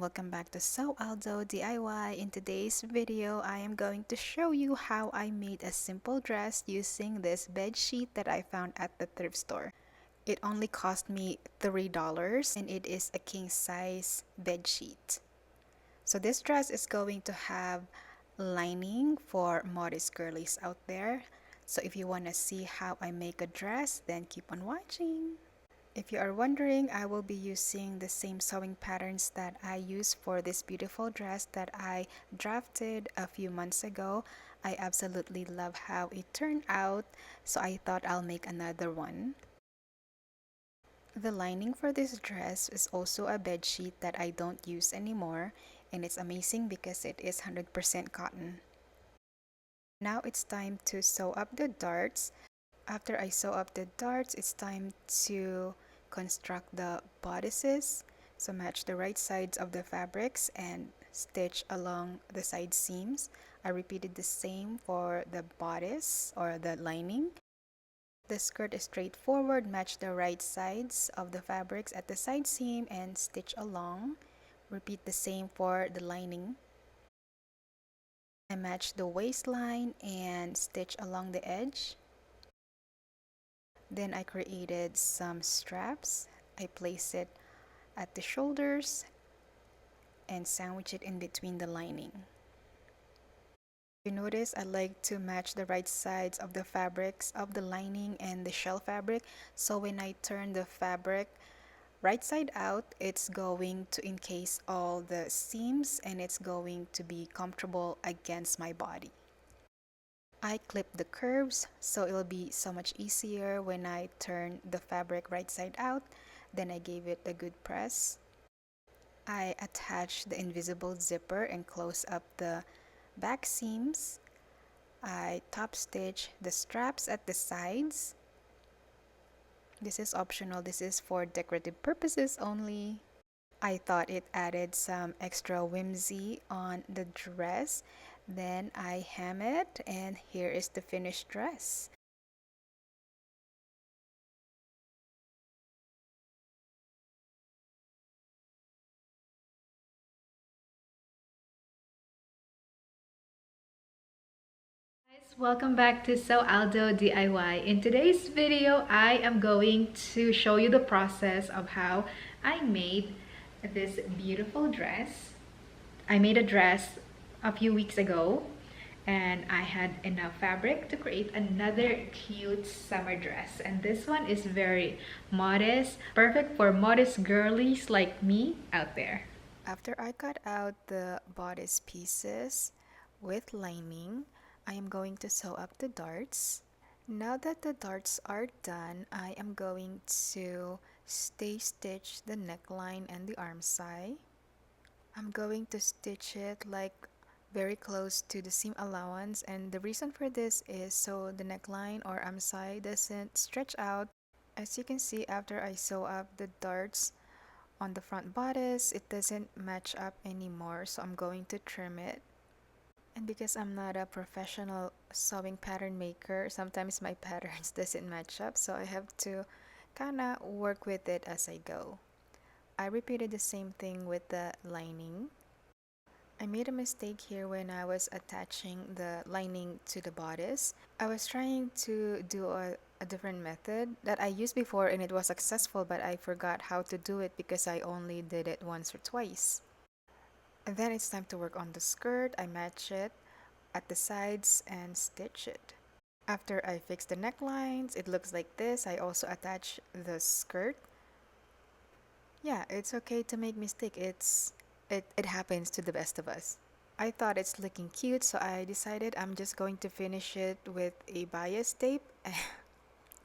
welcome back to Sew Aldo DIY. In today's video, I am going to show you how I made a simple dress using this bed sheet that I found at the thrift store. It only cost me $3 and it is a king size bed sheet. So this dress is going to have lining for modest girlies out there. So if you want to see how I make a dress, then keep on watching. If you are wondering, I will be using the same sewing patterns that I used for this beautiful dress that I drafted a few months ago. I absolutely love how it turned out, so I thought I'll make another one. The lining for this dress is also a bed sheet that I don't use anymore, and it's amazing because it is 100% cotton. Now it's time to sew up the darts. After I sew up the darts, it's time to construct the bodices. So match the right sides of the fabrics and stitch along the side seams. I repeated the same for the bodice or the lining. The skirt is straightforward. Match the right sides of the fabrics at the side seam and stitch along. Repeat the same for the lining. I match the waistline and stitch along the edge. Then I created some straps. I place it at the shoulders and sandwich it in between the lining. You notice I like to match the right sides of the fabrics of the lining and the shell fabric, so when I turn the fabric right side out, it's going to encase all the seams and it's going to be comfortable against my body. I clip the curves so it'll be so much easier when I turn the fabric right side out. Then I gave it a good press. I attach the invisible zipper and close up the back seams. I top stitch the straps at the sides. This is optional. This is for decorative purposes only. I thought it added some extra whimsy on the dress. Then I hem it and here is the finished dress. Guys, welcome back to Sew Aldo DIY. In today's video, I am going to show you the process of how I made this beautiful dress. I made a dress a few weeks ago and I had enough fabric to create another cute summer dress, and this one is very modest, perfect for modest girlies like me out there. After I cut out the bodice pieces with lining, I am going to sew up the darts. Now that the darts are done, I am going to stitch the neckline and the arm side. I'm going to stitch it like very close to the seam allowance, and the reason for this is so the neckline or arm side doesn't stretch out. As you can see, after I sew up the darts on the front bodice, it doesn't match up anymore, so I'm going to trim it. And because I'm not a professional sewing pattern maker, sometimes my patterns doesn't match up, so I have to kind of work with it as I go. I repeated the same thing with the lining. I made a mistake here when I was attaching the lining to the bodice. I was trying to do a different method that I used before and it was successful, but I forgot how to do it because I only did it once or twice. And then it's time to work on the skirt. I match it at the sides and stitch it. After I fix the necklines, it looks like this. I also attach the skirt. Yeah, it's okay to make mistake. It happens to the best of us. I thought it's looking cute, so I decided I'm just going to finish it with a bias tape.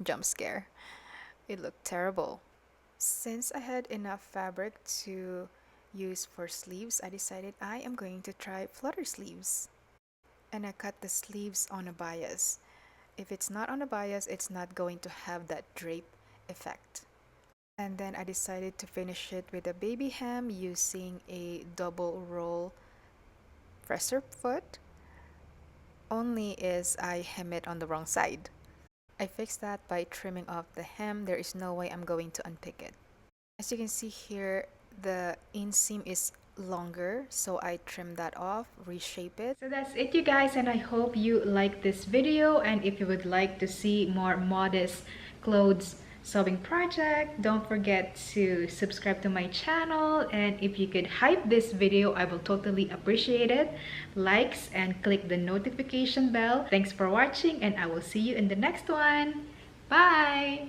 Jump scare. It looked terrible. Since I had enough fabric to use for sleeves, I decided I am going to try flutter sleeves. And I cut the sleeves on a bias. If it's not on a bias, it's not going to have that drape effect. And then I decided to finish it with a baby hem using a double roll presser foot. Only is I hem it on the wrong side. I fixed that by trimming off the hem. There is no way I'm going to unpick it. As you can see here, the inseam is longer, so I trimmed that off, reshape it. So that's it, you guys, and I hope you like this video. And if you would like to see more modest clothes sewing project, don't forget to subscribe to my channel. And if you could hype this video, I will totally appreciate it. Likes and click the notification bell. Thanks for watching, and I will see you in the next one. Bye!